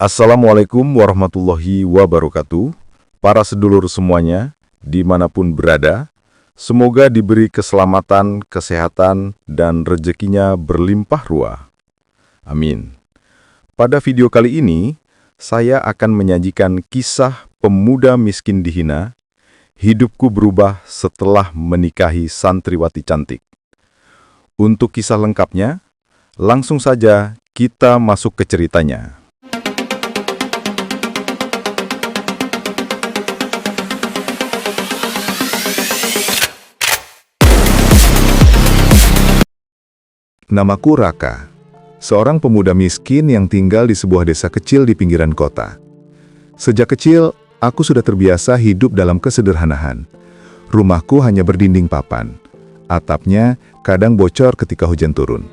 Assalamualaikum warahmatullahi wabarakatuh. Para sedulur semuanya, dimanapun berada, semoga diberi keselamatan, kesehatan, dan rezekinya berlimpah ruah. Amin. Pada video kali ini, saya akan menyajikan kisah pemuda miskin dihina, hidupku berubah setelah menikahi santriwati cantik. Untuk kisah lengkapnya, langsung saja kita masuk ke ceritanya. Namaku Raka, seorang pemuda miskin yang tinggal di sebuah desa kecil di pinggiran kota. Sejak kecil, aku sudah terbiasa hidup dalam kesederhanaan. Rumahku hanya berdinding papan. Atapnya kadang bocor ketika hujan turun.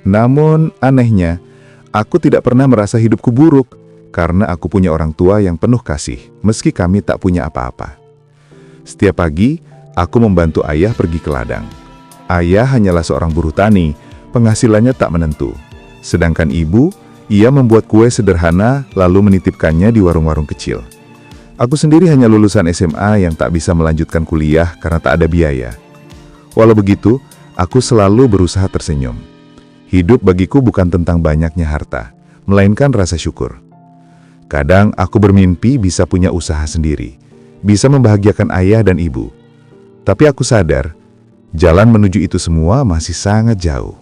Namun, anehnya, aku tidak pernah merasa hidupku buruk karena aku punya orang tua yang penuh kasih, meski kami tak punya apa-apa. Setiap pagi, aku membantu ayah pergi ke ladang. Ayah hanyalah seorang buruh tani, penghasilannya tak menentu. Sedangkan ibu, ia membuat kue sederhana lalu menitipkannya di warung-warung kecil. Aku sendiri hanya lulusan SMA yang tak bisa melanjutkan kuliah karena tak ada biaya. Walau begitu, aku selalu berusaha tersenyum. Hidup bagiku bukan tentang banyaknya harta, melainkan rasa syukur. Kadang aku bermimpi bisa punya usaha sendiri, bisa membahagiakan ayah dan ibu. Tapi aku sadar, jalan menuju itu semua masih sangat jauh.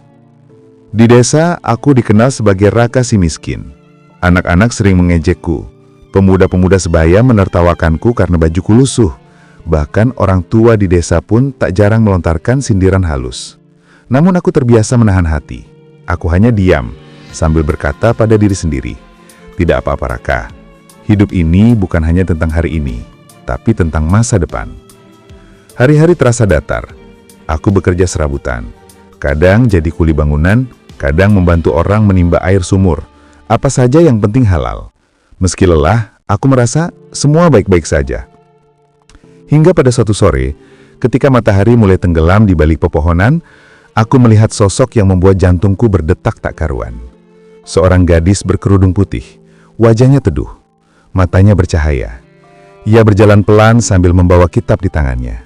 Di desa, aku dikenal sebagai Raka si miskin. Anak-anak sering mengejekku. Pemuda-pemuda sebaya menertawakanku karena bajuku lusuh. Bahkan orang tua di desa pun tak jarang melontarkan sindiran halus. Namun aku terbiasa menahan hati. Aku hanya diam, sambil berkata pada diri sendiri, "Tidak apa-apa Raka. Hidup ini bukan hanya tentang hari ini, tapi tentang masa depan." Hari-hari terasa datar. Aku bekerja serabutan. Kadang jadi kuli bangunan, kadang membantu orang menimba air sumur. Apa saja yang penting halal. Meski lelah, aku merasa semua baik-baik saja. Hingga pada suatu sore, ketika matahari mulai tenggelam di balik pepohonan, aku melihat sosok yang membuat jantungku berdetak tak karuan. Seorang gadis berkerudung putih, wajahnya teduh, matanya bercahaya. Ia berjalan pelan sambil membawa kitab di tangannya.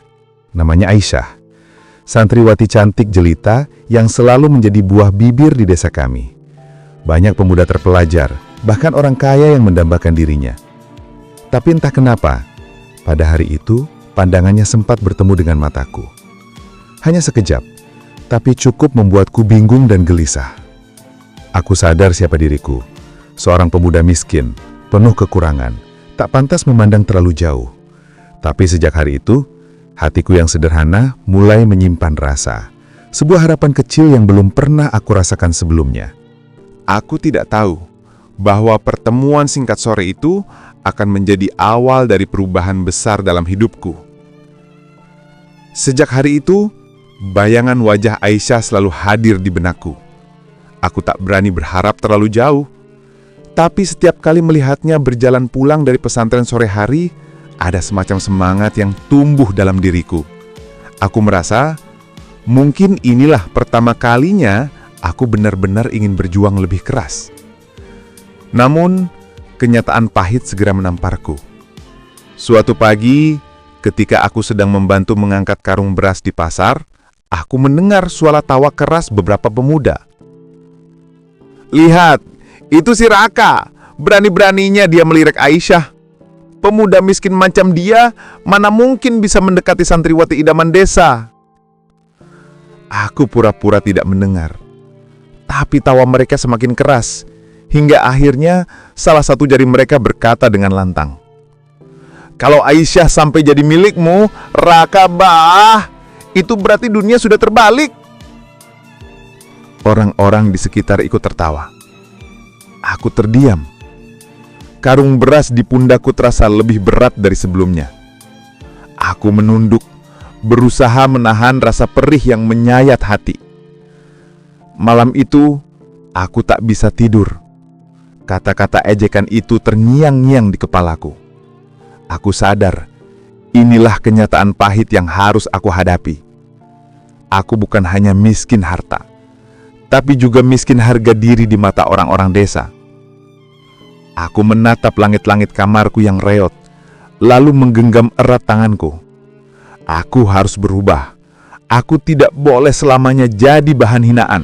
Namanya Aisyah, santriwati cantik jelita yang selalu menjadi buah bibir di desa kami. Banyak pemuda terpelajar, bahkan orang kaya yang mendambakan dirinya. Tapi entah kenapa, pada hari itu pandangannya sempat bertemu dengan mataku. Hanya sekejap, tapi cukup membuatku bingung dan gelisah. Aku sadar siapa diriku, seorang pemuda miskin, penuh kekurangan, tak pantas memandang terlalu jauh. Tapi sejak hari itu, hatiku yang sederhana mulai menyimpan rasa, sebuah harapan kecil yang belum pernah aku rasakan sebelumnya. Aku tidak tahu bahwa pertemuan singkat sore itu akan menjadi awal dari perubahan besar dalam hidupku. Sejak hari itu, bayangan wajah Aisyah selalu hadir di benakku. Aku tak berani berharap terlalu jauh, tapi setiap kali melihatnya berjalan pulang dari pesantren sore hari, ada semacam semangat yang tumbuh dalam diriku. Aku merasa, mungkin inilah pertama kalinya aku benar-benar ingin berjuang lebih keras. Namun, kenyataan pahit segera menamparku. Suatu pagi, ketika aku sedang membantu mengangkat karung beras di pasar, aku mendengar suara tawa keras beberapa pemuda. "Lihat, itu si Raka, berani-beraninya dia melirik Aisyah. Pemuda miskin macam dia, mana mungkin bisa mendekati santriwati idaman desa." Aku pura-pura tidak mendengar. Tapi tawa mereka semakin keras, hingga akhirnya salah satu dari mereka berkata dengan lantang, "Kalau Aisyah sampai jadi milikmu, Raka bah, itu berarti dunia sudah terbalik." Orang-orang di sekitar ikut tertawa. Aku terdiam. Karung beras di pundakku terasa lebih berat dari sebelumnya. Aku menunduk, berusaha menahan rasa perih yang menyayat hati. Malam itu, aku tak bisa tidur. Kata-kata ejekan itu terngiang-ngiang di kepalaku. Aku sadar, inilah kenyataan pahit yang harus aku hadapi. Aku bukan hanya miskin harta, tapi juga miskin harga diri di mata orang-orang desa. Aku menatap langit-langit kamarku yang reot, lalu menggenggam erat tanganku. Aku harus berubah. Aku tidak boleh selamanya jadi bahan hinaan.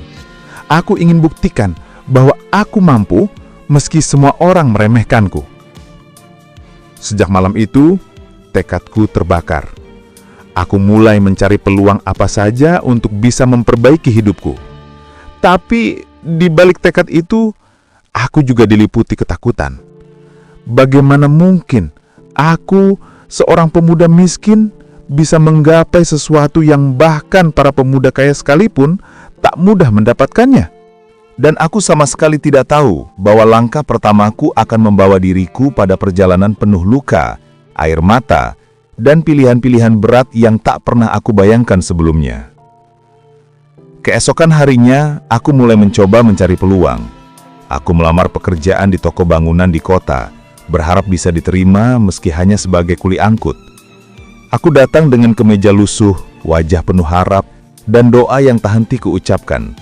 Aku ingin buktikan bahwa aku mampu meski semua orang meremehkanku. Sejak malam itu, tekadku terbakar. Aku mulai mencari peluang apa saja untuk bisa memperbaiki hidupku. Tapi di balik tekad itu, aku juga diliputi ketakutan. Bagaimana mungkin aku, seorang pemuda miskin, bisa menggapai sesuatu yang bahkan para pemuda kaya sekalipun tak mudah mendapatkannya? Dan aku sama sekali tidak tahu bahwa langkah pertamaku akan membawa diriku pada perjalanan penuh luka, air mata, dan pilihan-pilihan berat yang tak pernah aku bayangkan sebelumnya. Keesokan harinya, aku mulai mencoba mencari peluang. Aku melamar pekerjaan di toko bangunan di kota, berharap bisa diterima meski hanya sebagai kuli angkut. Aku datang dengan kemeja lusuh, wajah penuh harap, dan doa yang tak henti kuucapkan.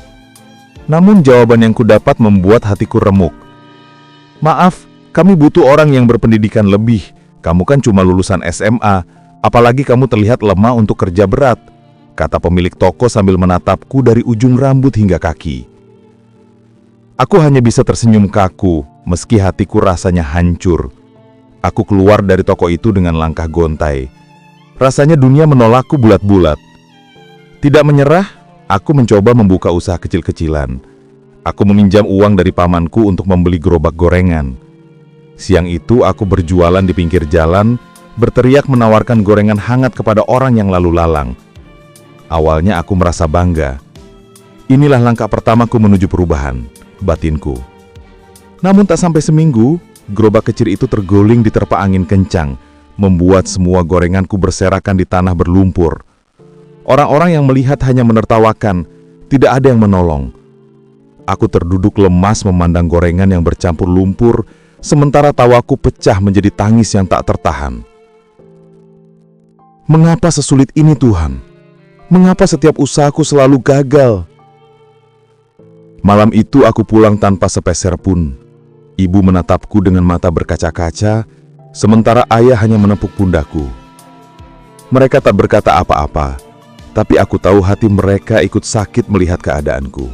Namun jawaban yang kudapat membuat hatiku remuk. "Maaf, kami butuh orang yang berpendidikan lebih. Kamu kan cuma lulusan SMA, apalagi kamu terlihat lemah untuk kerja berat," kata pemilik toko sambil menatapku dari ujung rambut hingga kaki. Aku hanya bisa tersenyum kaku, meski hatiku rasanya hancur. Aku keluar dari toko itu dengan langkah gontai. Rasanya dunia menolakku bulat-bulat. Tidak menyerah, aku mencoba membuka usaha kecil-kecilan. Aku meminjam uang dari pamanku untuk membeli gerobak gorengan. Siang itu aku berjualan di pinggir jalan, berteriak menawarkan gorengan hangat kepada orang yang lalu lalang. Awalnya aku merasa bangga. Inilah langkah pertamaku menuju perubahan, batinku. Namun tak sampai seminggu, gerobak kecil itu terguling diterpa angin kencang, membuat semua gorenganku berserakan di tanah berlumpur. Orang-orang yang melihat hanya menertawakan, tidak ada yang menolong. Aku terduduk lemas memandang gorengan yang bercampur lumpur, sementara tawaku pecah menjadi tangis yang tak tertahan. Mengapa sesulit ini, Tuhan? Mengapa setiap usahaku selalu gagal? Malam itu aku pulang tanpa sepeser pun. Ibu menatapku dengan mata berkaca-kaca, sementara ayah hanya menepuk pundakku. Mereka tak berkata apa-apa, tapi aku tahu hati mereka ikut sakit melihat keadaanku.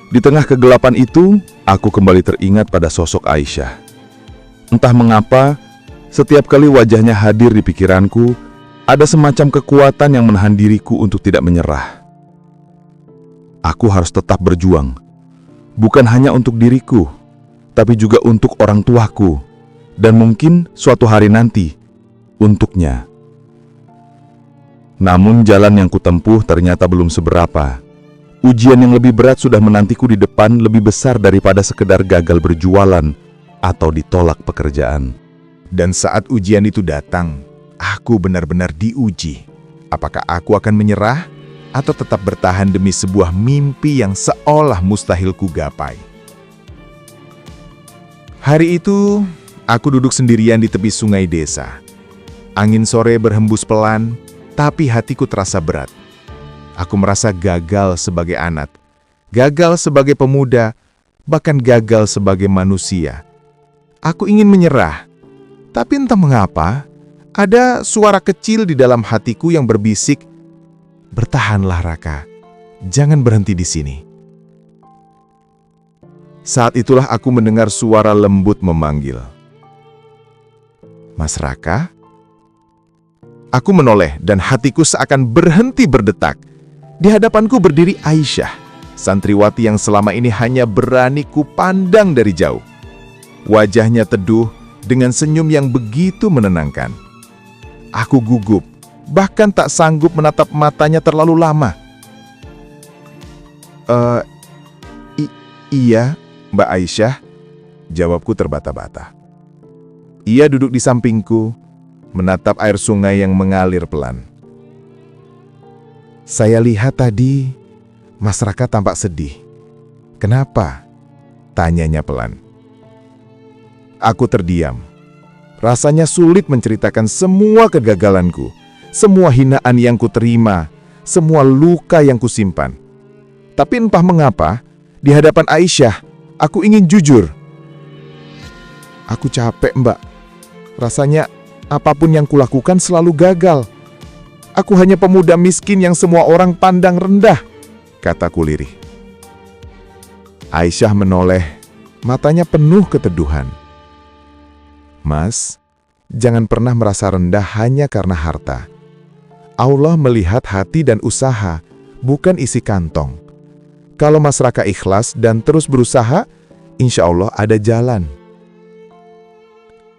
Di tengah kegelapan itu, aku kembali teringat pada sosok Aisyah. Entah mengapa, setiap kali wajahnya hadir di pikiranku, ada semacam kekuatan yang menahan diriku untuk tidak menyerah. Aku harus tetap berjuang, bukan hanya untuk diriku, tapi juga untuk orang tuaku, dan mungkin suatu hari nanti, untuknya. Namun jalan yang kutempuh ternyata belum seberapa. Ujian yang lebih berat sudah menantiku di depan, lebih besar daripada sekedar gagal berjualan atau ditolak pekerjaan. Dan saat ujian itu datang, aku benar-benar diuji. Apakah aku akan menyerah atau tetap bertahan demi sebuah mimpi yang seolah mustahil ku gapai? Hari itu, aku duduk sendirian di tepi sungai desa. Angin sore berhembus pelan, tapi hatiku terasa berat. Aku merasa gagal sebagai anak, gagal sebagai pemuda, bahkan gagal sebagai manusia. Aku ingin menyerah, tapi entah mengapa, ada suara kecil di dalam hatiku yang berbisik, "Bertahanlah, Raka, jangan berhenti di sini." Saat itulah aku mendengar suara lembut memanggil, "Mas Raka?" Aku menoleh dan hatiku seakan berhenti berdetak. Di hadapanku berdiri Aisyah, santriwati yang selama ini hanya berani kupandang dari jauh. Wajahnya teduh dengan senyum yang begitu menenangkan. Aku gugup, bahkan tak sanggup menatap matanya terlalu lama. Iya, Mbak Aisyah," jawabku terbata-bata. Ia duduk di sampingku, menatap air sungai yang mengalir pelan. "Saya lihat tadi, Mas Raka tampak sedih. Kenapa?" tanyanya pelan. Aku terdiam. Rasanya sulit menceritakan semua kegagalanku, semua hinaan yang kuterima, semua luka yang kusimpan. Tapi entah mengapa, di hadapan Aisyah, aku ingin jujur. Aku capek, Mbak. Rasanya apapun yang kulakukan selalu gagal. Aku hanya pemuda miskin yang semua orang pandang rendah, kataku lirih. Aisyah menoleh, matanya penuh keteduhan. Mas, jangan pernah merasa rendah hanya karena harta. Allah melihat hati dan usaha, bukan isi kantong. Kalau Mas Raka ikhlas dan terus berusaha, insya Allah ada jalan.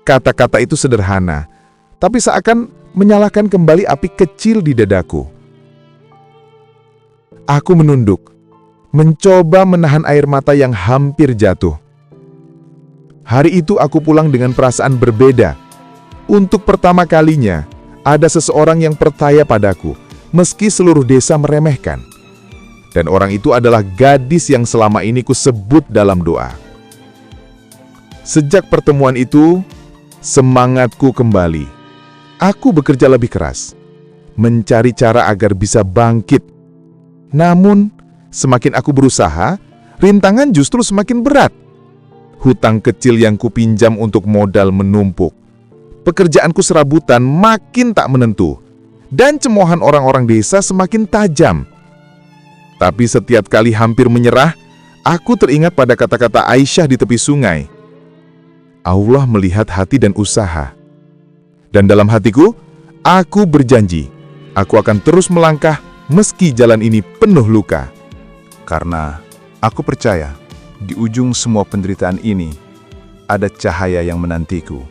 Kata-kata itu sederhana, tapi seakan menyalakan kembali api kecil di dadaku. Aku menunduk, mencoba menahan air mata yang hampir jatuh. Hari itu aku pulang dengan perasaan berbeda. Untuk pertama kalinya, ada seseorang yang percaya padaku, meski seluruh desa meremehkan. Dan orang itu adalah gadis yang selama ini kusebut dalam doa. Sejak pertemuan itu, semangatku kembali. Aku bekerja lebih keras, mencari cara agar bisa bangkit. Namun, semakin aku berusaha, rintangan justru semakin berat. Hutang kecil yang kupinjam untuk modal menumpuk. Pekerjaanku serabutan makin tak menentu, dan cemoohan orang-orang desa semakin tajam. Tapi setiap kali hampir menyerah, aku teringat pada kata-kata Aisyah di tepi sungai. Allah melihat hati dan usaha. Dan dalam hatiku, aku berjanji, aku akan terus melangkah meski jalan ini penuh luka. Karena aku percaya, di ujung semua penderitaan ini, ada cahaya yang menantiku.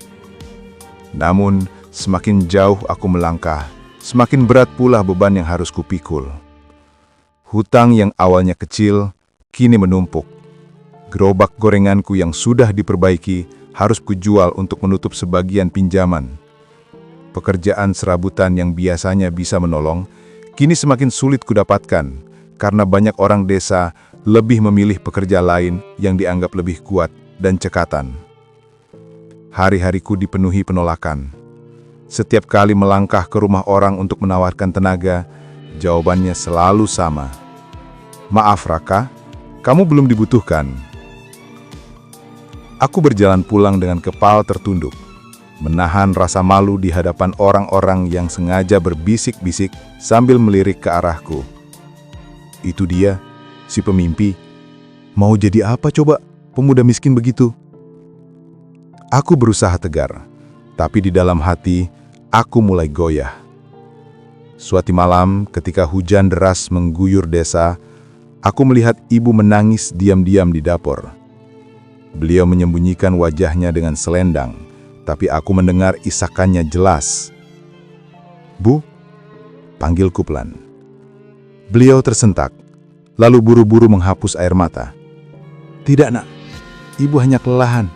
Namun, semakin jauh aku melangkah, semakin berat pula beban yang harus kupikul. Hutang yang awalnya kecil, kini menumpuk. Gerobak gorenganku yang sudah diperbaiki harus kujual untuk menutup sebagian pinjaman. Pekerjaan serabutan yang biasanya bisa menolong, kini semakin sulit kudapatkan, karena banyak orang desa lebih memilih pekerja lain yang dianggap lebih kuat dan cekatan. Hari-hariku dipenuhi penolakan. Setiap kali melangkah ke rumah orang untuk menawarkan tenaga, jawabannya selalu sama. Maaf Raka, kamu belum dibutuhkan. Aku berjalan pulang dengan kepala tertunduk, menahan rasa malu di hadapan orang-orang yang sengaja berbisik-bisik sambil melirik ke arahku. Itu dia, si pemimpi. Mau jadi apa coba, pemuda miskin begitu? Aku berusaha tegar, tapi di dalam hati, aku mulai goyah. Suatu malam, ketika hujan deras mengguyur desa, aku melihat ibu menangis diam-diam di dapur. Beliau menyembunyikan wajahnya dengan selendang, tapi aku mendengar isakannya jelas. "Bu," panggilku pelan. Beliau tersentak, lalu buru-buru menghapus air mata. "Tidak nak, ibu hanya kelelahan."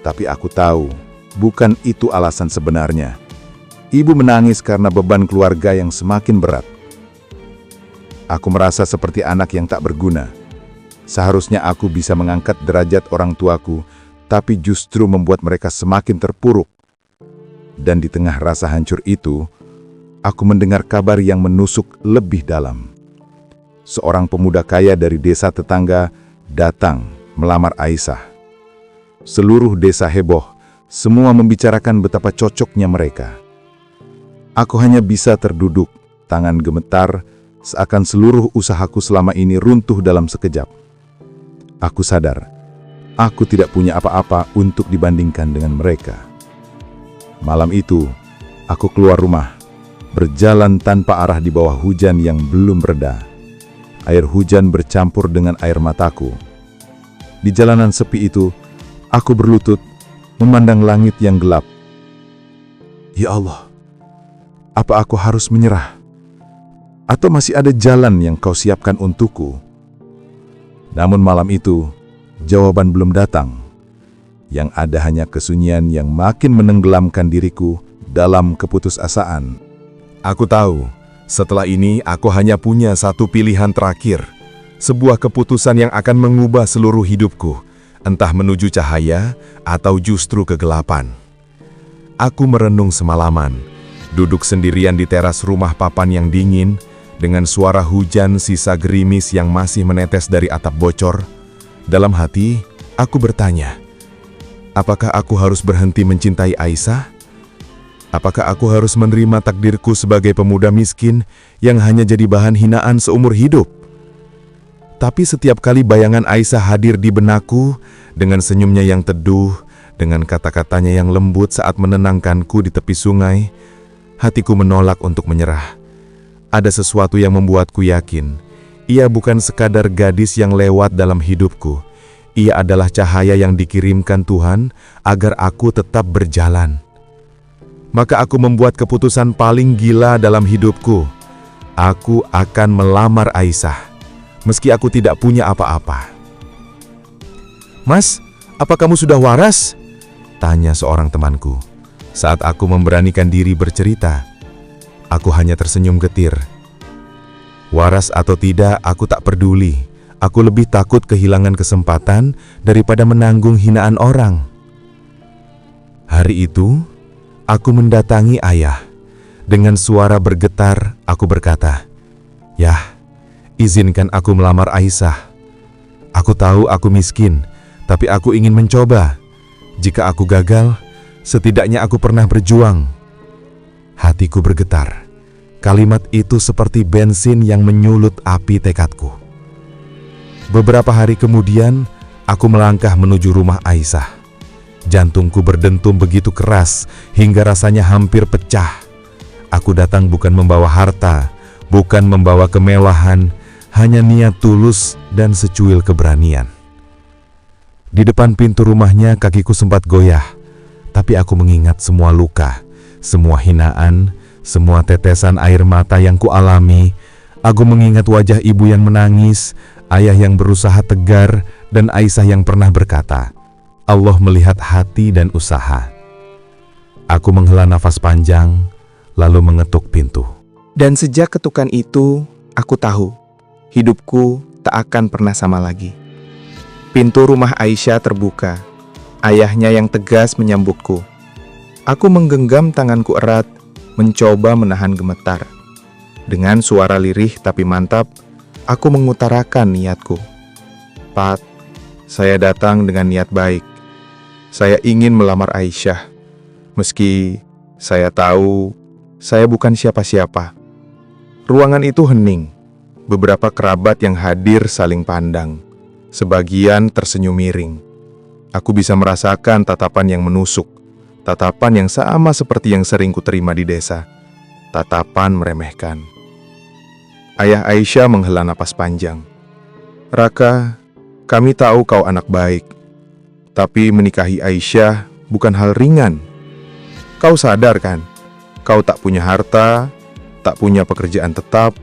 Tapi aku tahu, bukan itu alasan sebenarnya. Ibu menangis karena beban keluarga yang semakin berat. Aku merasa seperti anak yang tak berguna. Seharusnya aku bisa mengangkat derajat orang tuaku, tapi justru membuat mereka semakin terpuruk. Dan di tengah rasa hancur itu, aku mendengar kabar yang menusuk lebih dalam. Seorang pemuda kaya dari desa tetangga datang melamar Aisyah. Seluruh desa heboh, semua membicarakan betapa cocoknya mereka. Aku hanya bisa terduduk, tangan gemetar, seakan seluruh usahaku selama ini runtuh dalam sekejap. Aku sadar, aku tidak punya apa-apa untuk dibandingkan dengan mereka. Malam itu, aku keluar rumah, berjalan tanpa arah di bawah hujan yang belum reda. Air hujan bercampur dengan air mataku. Di jalanan sepi itu, aku berlutut, memandang langit yang gelap. Ya Allah, apa aku harus menyerah? Atau masih ada jalan yang kau siapkan untukku? Namun malam itu, jawaban belum datang. Yang ada hanya kesunyian yang makin menenggelamkan diriku dalam keputusasaan. Aku tahu, setelah ini aku hanya punya satu pilihan terakhir. Sebuah keputusan yang akan mengubah seluruh hidupku, entah menuju cahaya atau justru kegelapan. Aku merenung semalaman, duduk sendirian di teras rumah papan yang dingin, dengan suara hujan sisa gerimis yang masih menetes dari atap bocor. Dalam hati, aku bertanya, Apakah aku harus berhenti mencintai Aisyah? Apakah aku harus menerima takdirku sebagai pemuda miskin yang hanya jadi bahan hinaan seumur hidup? Tapi setiap kali bayangan Aisyah hadir di benakku, dengan senyumnya yang teduh, dengan kata-katanya yang lembut saat menenangkanku di tepi sungai, hatiku menolak untuk menyerah. Ada sesuatu yang membuatku yakin, ia bukan sekadar gadis yang lewat dalam hidupku. Ia adalah cahaya yang dikirimkan Tuhan agar aku tetap berjalan. Maka aku membuat keputusan paling gila dalam hidupku. Aku akan melamar Aisyah, meski aku tidak punya apa-apa. "Mas, apa kamu sudah waras?" tanya seorang temanku. Saat aku memberanikan diri bercerita, aku hanya tersenyum getir. Waras atau tidak, aku tak peduli. Aku lebih takut kehilangan kesempatan daripada menanggung hinaan orang. Hari itu, aku mendatangi ayah. Dengan suara bergetar, aku berkata, "Yah, izinkan aku melamar Aisyah. Aku tahu aku miskin, tapi aku ingin mencoba. Jika aku gagal, setidaknya aku pernah berjuang." Hatiku bergetar. Kalimat itu seperti bensin yang menyulut api tekadku. Beberapa hari kemudian, aku melangkah menuju rumah Aisyah. Jantungku berdentum begitu keras hingga rasanya hampir pecah. Aku datang bukan membawa harta, bukan membawa kemewahan, hanya niat tulus dan secuil keberanian. Di depan pintu rumahnya kakiku sempat goyah, tapi aku mengingat semua luka, semua hinaan, semua tetesan air mata yang kualami. Aku mengingat wajah ibu yang menangis, ayah yang berusaha tegar, dan Aisyah yang pernah berkata, "Allah melihat hati dan usaha." Aku menghela nafas panjang, lalu mengetuk pintu. Dan sejak ketukan itu, aku tahu, hidupku tak akan pernah sama lagi. Pintu rumah Aisyah terbuka. Ayahnya yang tegas menyambutku. Aku menggenggam tanganku erat, mencoba menahan gemetar. Dengan suara lirih tapi mantap, aku mengutarakan niatku. "Pak, saya datang dengan niat baik. Saya ingin melamar Aisyah. Meski saya tahu saya bukan siapa-siapa." Ruangan itu hening. Beberapa kerabat yang hadir saling pandang. Sebagian tersenyum miring. Aku bisa merasakan tatapan yang menusuk. Tatapan yang sama seperti yang sering kuterima di desa. Tatapan meremehkan. Ayah Aisyah menghela napas panjang. "Raka, kami tahu kau anak baik. Tapi menikahi Aisyah bukan hal ringan. Kau sadar kan? Kau tak punya harta, tak punya pekerjaan tetap.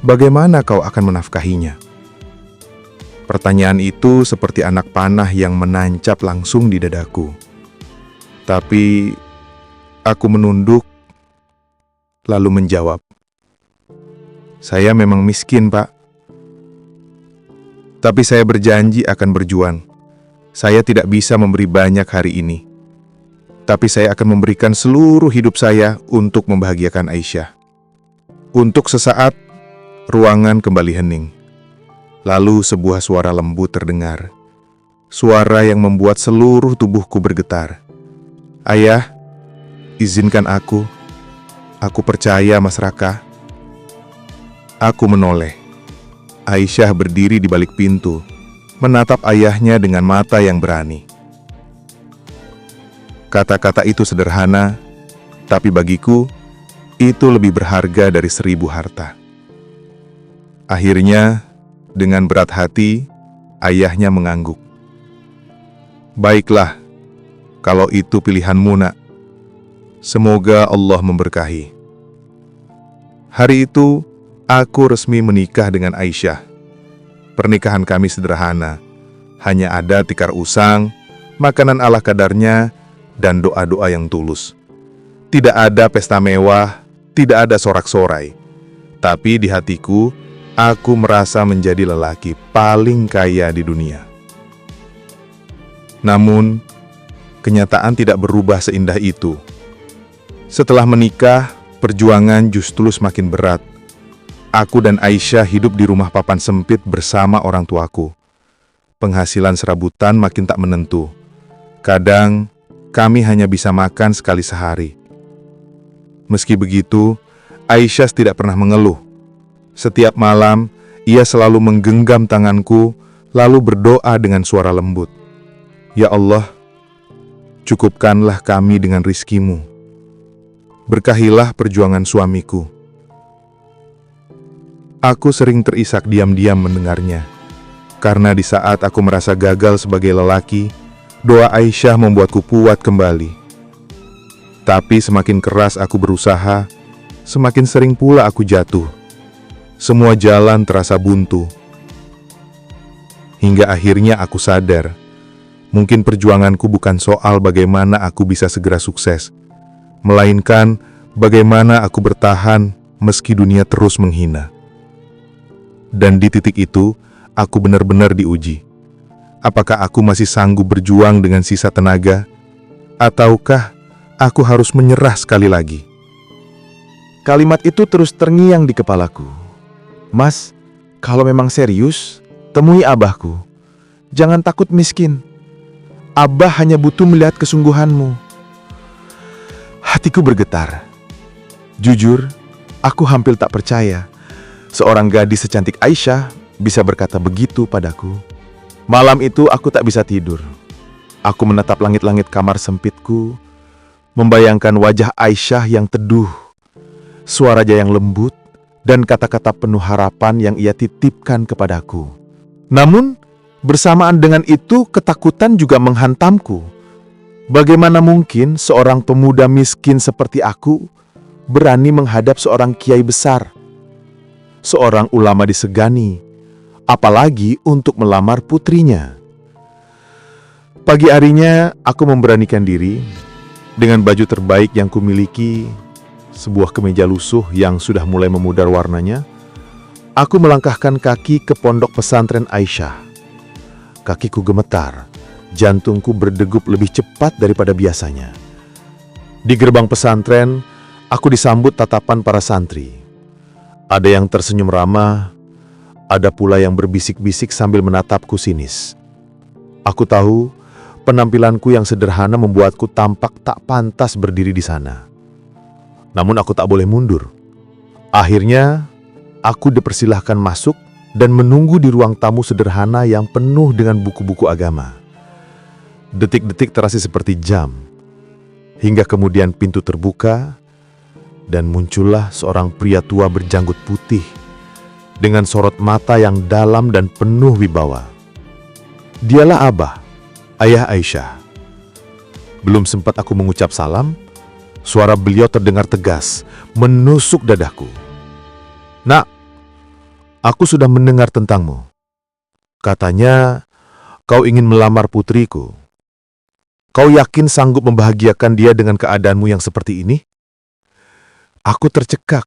Bagaimana kau akan menafkahinya?" Pertanyaan itu seperti anak panah yang menancap langsung di dadaku. Tapi aku menunduk, lalu menjawab, "Saya memang miskin, Pak. Tapi saya berjanji akan berjuang. Saya tidak bisa memberi banyak hari ini. Tapi saya akan memberikan seluruh hidup saya untuk membahagiakan Aisyah." Untuk sesaat, ruangan kembali hening. Lalu sebuah suara lembut terdengar. Suara yang membuat seluruh tubuhku bergetar. "Ayah, izinkan aku. Aku percaya, Mas Raka." Aku menoleh. Aisyah berdiri di balik pintu, menatap ayahnya dengan mata yang berani. Kata-kata itu sederhana, tapi bagiku, itu lebih berharga dari 1000 harta. Akhirnya, dengan berat hati, ayahnya mengangguk. "Baiklah, kalau itu pilihanmu, Nak. Semoga Allah memberkahi." Hari itu, aku resmi menikah dengan Aisyah. Pernikahan kami sederhana, hanya ada tikar usang, makanan ala kadarnya, dan doa-doa yang tulus. Tidak ada pesta mewah, tidak ada sorak-sorai. Tapi di hatiku, aku merasa menjadi lelaki paling kaya di dunia. Namun, kenyataan tidak berubah seindah itu. Setelah menikah, perjuangan justru semakin berat. Aku dan Aisyah hidup di rumah papan sempit bersama orang tuaku. Penghasilan serabutan makin tak menentu. Kadang, kami hanya bisa makan sekali sehari. Meski begitu, Aisyah tidak pernah mengeluh. Setiap malam, ia selalu menggenggam tanganku, lalu berdoa dengan suara lembut. Ya Allah, cukupkanlah kami dengan rizkimu. Berkahilah perjuangan suamiku. Aku sering terisak diam-diam mendengarnya. Karena di saat aku merasa gagal sebagai lelaki, doa Aisyah membuatku kuat kembali. Tapi semakin keras aku berusaha, semakin sering pula aku jatuh. Semua jalan terasa buntu. Hingga akhirnya aku sadar, mungkin perjuanganku bukan soal bagaimana aku bisa segera sukses, melainkan bagaimana aku bertahan meski dunia terus menghina. Dan di titik itu, aku benar-benar diuji. Apakah aku masih sanggup berjuang dengan sisa tenaga? Ataukah aku harus menyerah sekali lagi? Kalimat itu terus terngiang di kepalaku. Mas, kalau memang serius, temui abahku. Jangan takut miskin. Abah hanya butuh melihat kesungguhanmu. Hatiku bergetar. Jujur, aku hampir tak percaya seorang gadis secantik Aisyah bisa berkata begitu padaku. Malam itu aku tak bisa tidur. Aku menatap langit-langit kamar sempitku, membayangkan wajah Aisyah yang teduh, suaranya yang lembut, dan kata-kata penuh harapan yang ia titipkan kepadaku. Namun, bersamaan dengan itu ketakutan juga menghantamku. Bagaimana mungkin seorang pemuda miskin seperti aku berani menghadap seorang kiai besar, seorang ulama disegani, apalagi untuk melamar putrinya. Pagi harinya, aku memberanikan diri dengan baju terbaik yang kumiliki, sebuah kemeja lusuh yang sudah mulai memudar warnanya. Aku melangkahkan kaki ke pondok pesantren Aisyah. Kakiku gemetar, jantungku berdegup lebih cepat daripada biasanya. Di gerbang pesantren, aku disambut tatapan para santri. Ada yang tersenyum ramah, ada pula yang berbisik-bisik sambil menatapku sinis. Aku tahu, penampilanku yang sederhana membuatku tampak tak pantas berdiri di sana. Namun aku tak boleh mundur. Akhirnya, aku dipersilahkan masuk dan menunggu di ruang tamu sederhana yang penuh dengan buku-buku agama. Detik-detik terasa seperti jam, hingga kemudian pintu terbuka, dan muncullah seorang pria tua berjanggut putih dengan sorot mata yang dalam dan penuh wibawa. Dialah Abah, ayah Aisyah. Belum sempat aku mengucap salam, suara beliau terdengar tegas, menusuk dadaku. Nak, aku sudah mendengar tentangmu. Katanya, kau ingin melamar putriku. Kau yakin sanggup membahagiakan dia dengan keadaanmu yang seperti ini? Aku tercekak,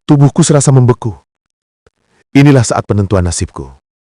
tubuhku serasa membeku. Inilah saat penentuan nasibku.